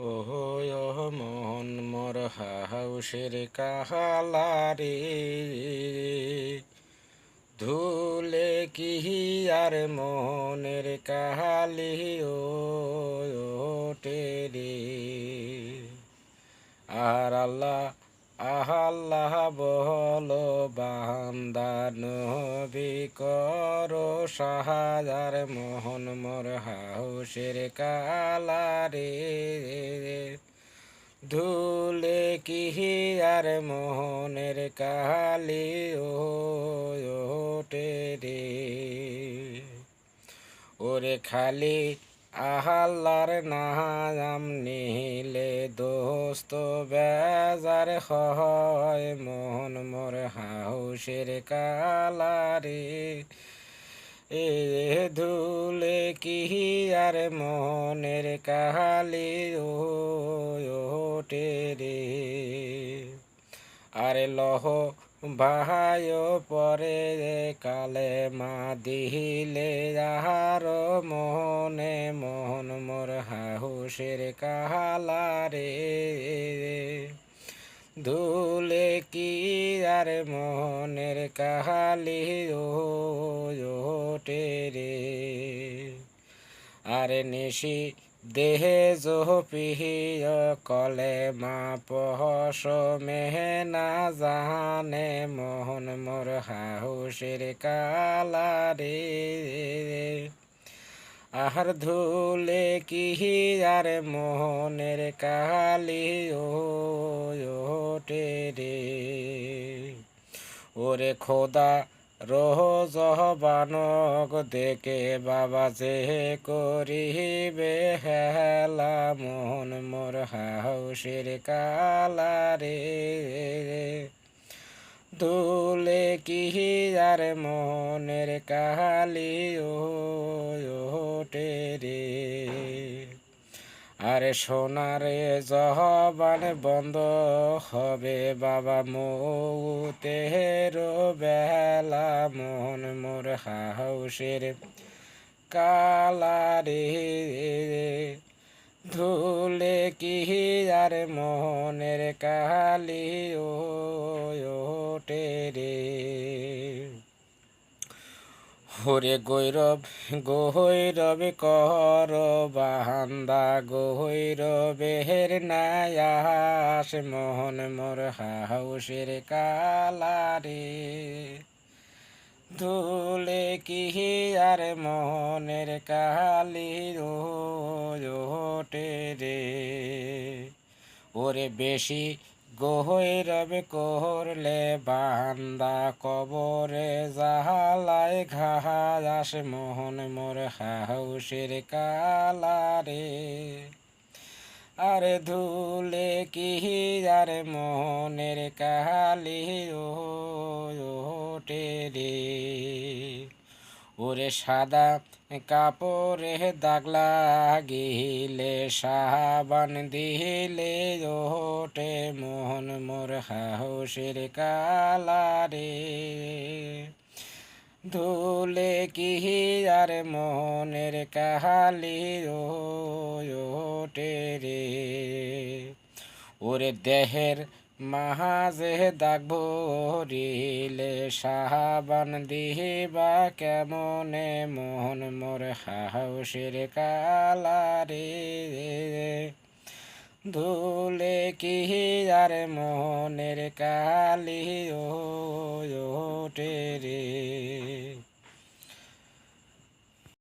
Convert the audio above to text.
ওহো মোহন মোর হাউসের কাহালারে, ধুলে কি আর মোহনের কাহালি ও টেরে। আর আল্লাহ আল্লাহ বলো বান্দা নবী করো সাহাযার মোহন মোর হাউসের কালারে, ধুলে কি আর মোহনের কালি ও টেরে। ওরে খালি আহাল্লার নাম নিলে দোস্ত বেজার হয়, মোহন মোর হাউসের কালারে, এ ধুলে কি আর মোহনের কাহালি ও টেরে। আরে লহ বাহায় পরে কালে মা দিলে যাহার মোহনে, মোহন মোর হাউসের কাহালারে, ধুলে কি আর মোহনের কাহালি ও টেরে। আরে নিশি দেহে জোহ পিহিয় কলে মা পহস মেহনা জাহানে, মোহন মোর হাউসের কালারে, আহার ধুলে কি আর মোহনের কালি ও টেরে। ওরে খোদা রোজ বানক দেখে বাবা যে করিবে হেলা, মোহন মোর হাউসের কালারে, ধুলে কি আর মোহনের কালি ও টেরে। আরে সোনারে জহবান বন্ধ হবে বাবা মৌতের বেলা, মোহন মোর হাউসের কালারে, ধুলে কি আর মোহনের কালি ও টেরে। হরে গৈরব গৈরব কর বাহান্দা গৈরবের নায়াস, মোহন মোর হাউসের কালারে, ধুলে কি আর মোহনের কালি ও টেরে। ওরে বেশি গৈরব করলে বান্দা কবরে জাহালায় ঘাস, মোহন মোর হাউসের কালারে, আরে ধুলে কি আর মোহনের কালি ও টেরে। ওরে সাদা কাপড়ে দাগ লাগিলে সাবান দিলে ওঠে, মোহন মোর হাউসের কালারে, ধুলে কি আর মোহনের কাহালি ও টেরে। ওরে দেহের মাহাজে দাগ ভরিলে সাবান দিবা কেমনে, মোহন মোর হাউসের কালারে, ধুলে কি আর মোহনের কালি ও টেরে।